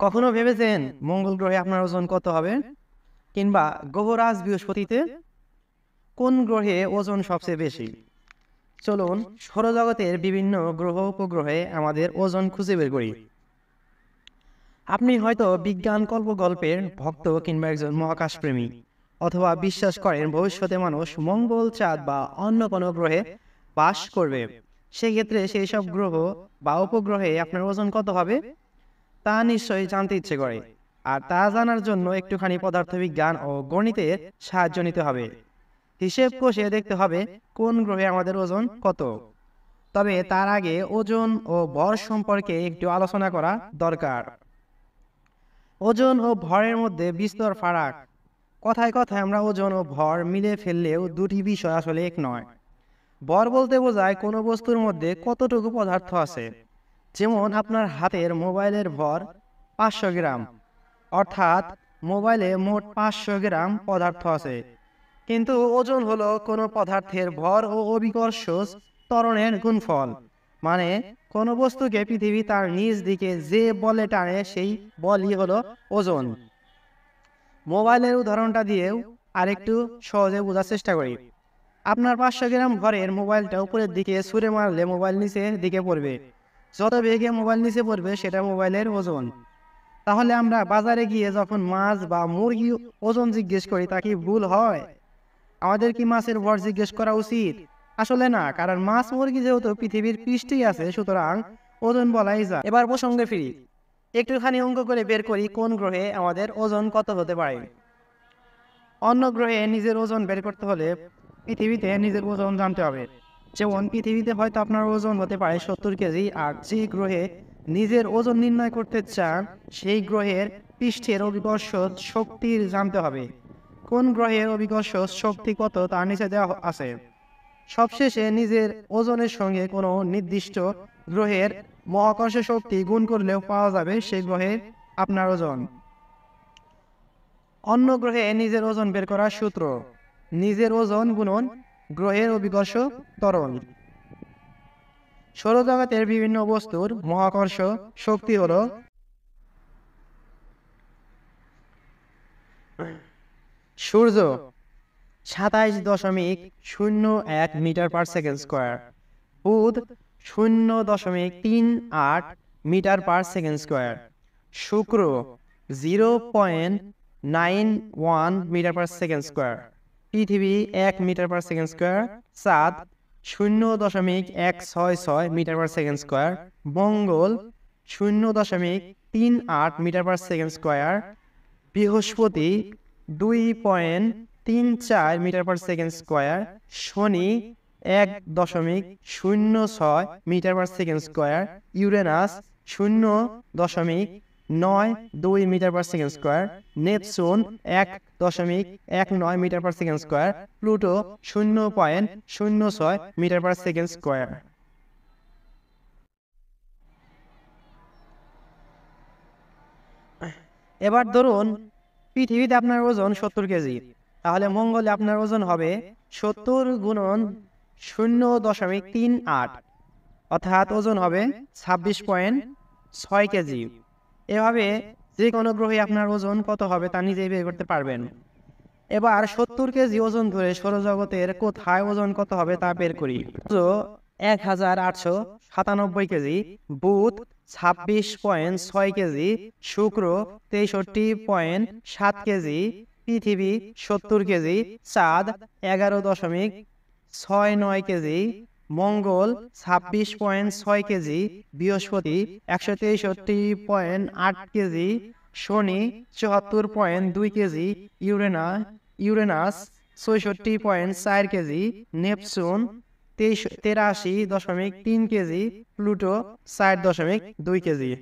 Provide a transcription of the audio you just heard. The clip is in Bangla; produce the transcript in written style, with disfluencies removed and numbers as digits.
কখনো ভেবেছেন মঙ্গল গ্রহে আপনার ওজন কত হবে? কিংবা গ্রহরাজ বৃহস্পতিতে কোন গ্রহে ওজন সবচেয়ে বেশি? চলুন সৌরজগতের বিভিন্ন গ্রহ উপগ্রহে আমাদের ওজন খুঁজে বের করি। আপনি হয়তো বিজ্ঞান কল্পগল্পের ভক্ত কিংবা একজন মহাকাশপ্রেমী, অথবা বিশ্বাস করেন ভবিষ্যতে মানুষ মঙ্গল, চাঁদ বা অন্য কোনো গ্রহে বাস করবে। সেক্ষেত্রে সেই সব গ্রহ বা উপগ্রহে আপনার ওজন কত হবে তা নিশ্চয়ই জানতে ইচ্ছে করে। আর তা জানার জন্য একটুখানি পদার্থবিজ্ঞান ও গণিতের সাহায্য নিতে হবে। হিসেব কষে দেখতে হবে কোন গ্রহে আমাদের ওজন কত। তবে তার আগে ওজন ও ভর সম্পর্কে একটু আলোচনা করা দরকার। ওজন ও ভরের মধ্যে বিস্তর ফারাক। কথায় কথায় আমরা ওজন ও ভর মিলে ফেললেও দুটি বিষয় আসলে এক নয়। ভর বলতে বোঝায় কোনো বস্তুর মধ্যে কতটুকু পদার্থ আছে। যেমন আপনার হাতের মোবাইলের ভর 500 গ্রাম, অর্থাৎ মোবাইলে মোট 500 গ্রাম পদার্থ আছে। কিন্তু ওজন হলো কোনো পদার্থের ভর ও অভিকর্ষ ত্বরণের গুণফল। মানে কোনো বস্তুকে পৃথিবী তার নিজ দিকে যে বলে টানে সেই বলই হলো ওজন। মোবাইলের উদাহরণটা দিয়েও আরেকটু সহজে বোঝার চেষ্টা করি। আপনার 500 গ্রাম ভরের মোবাইলটা উপরের দিকে ছুঁড়ে মারলে মোবাইল নিচের দিকে পড়বে। যত বেগে মোবাইল নিচে পড়বে সেটা মোবাইলের ওজন। তাহলে আমরা বাজারে গিয়ে যখন মাছ বা মুরগি ওজন জিজ্ঞেস করি তা কি ভুল হয়? আমাদের কি মাছের ভর জিজ্ঞেস করা উচিত? আসলে না, কারণ মাছ মুরগি যেহেতু পৃথিবীর পৃষ্ঠেই আছে, সুতরাং ওজন বলাই যায়। এবার প্রসঙ্গে ফিরি, একটুখানি অঙ্ক করে বের করি কোন গ্রহে আমাদের ওজন কত হতে পারে। অন্য গ্রহে নিজের ওজন বের করতে হলে পৃথিবীতে নিজের ওজন জানতে হবে। যেমন পৃথিবীতে হয়তো আপনার ওজন হতে পারে 70 কেজি, আর যে গ্রহে নিজের ওজন নির্ণয় করতে চান সেই গ্রহের পৃষ্ঠের অভিকর্ষ শক্তির জানতে হবে। কোন গ্রহের অভিকর্ষ শক্তি কত তার নিচে দেওয়া আছে। সবশেষে নিজের ওজনের সঙ্গে কোনো নির্দিষ্ট গ্রহের মহাকর্ষ শক্তি গুণ করলেও পাওয়া যাবে সেই গ্রহের আপনার ওজন। অন্য গ্রহে নিজের ওজন বের করার সূত্র: নিজের ওজন গুণন গ্রহের অভিকর্ষ ত্বরণ। সৌরজগতের বিভিন্ন বস্তুর মহাকর্ষ শক্তি হলো সূর্য 27.01 মিটার পার সেকেন্ড স্কোয়ার, বুধ 0.38 মিটার পার সেকেন্ড স্কোয়ার, শুক্র 0.91 মিটার পার সেকেন্ড স্কোয়ার, পৃথিবী 1 মিটার পার সেকেন্ড স্কোয়ার, চাঁদ 0.166 মিটার পার সেকেন্ড স্কোয়ার, মঙ্গল 0.38 মিটার পার সেকেন্ড স্কোয়ার, বৃহস্পতি 2.34 মিটার পার সেকেন্ড স্কোয়ার, শনি 1.06 metre per second square, Uranus 0.92 metre per second square, Neptune 1.19 metre per second square, Pluto 0.06 metre per second square. এবার ধরুন পৃথিবীতে আপনার ওজন 70 কেজি, তাহলে মঙ্গলে আপনার ওজন হবে 70 গুণন 0.38, অর্থাৎ ওজন হবে 26.6 কেজি। এভাবে যে কোনো গ্রহে আপনার ওজন কত হবে তা নিজেই বের করতে পারবেন। এবার 70 কেজি ওজন ধরে সৌরজগতের কোথায় ওজন কত হবে তা বের করি। 1897 কেজি, বুধ 26.6 কেজি, শুক্র 63.7 কেজি, পৃথিবী 70 কেজি, চাঁদ 11.69 কেজি, মঙ্গল 26.6 কেজি, বৃহস্পতি 163.8 কেজি, শনি 74.2 KG, Uranus 64.4 KG, Neptune 83.3 KG, Pluto 4.2 KG.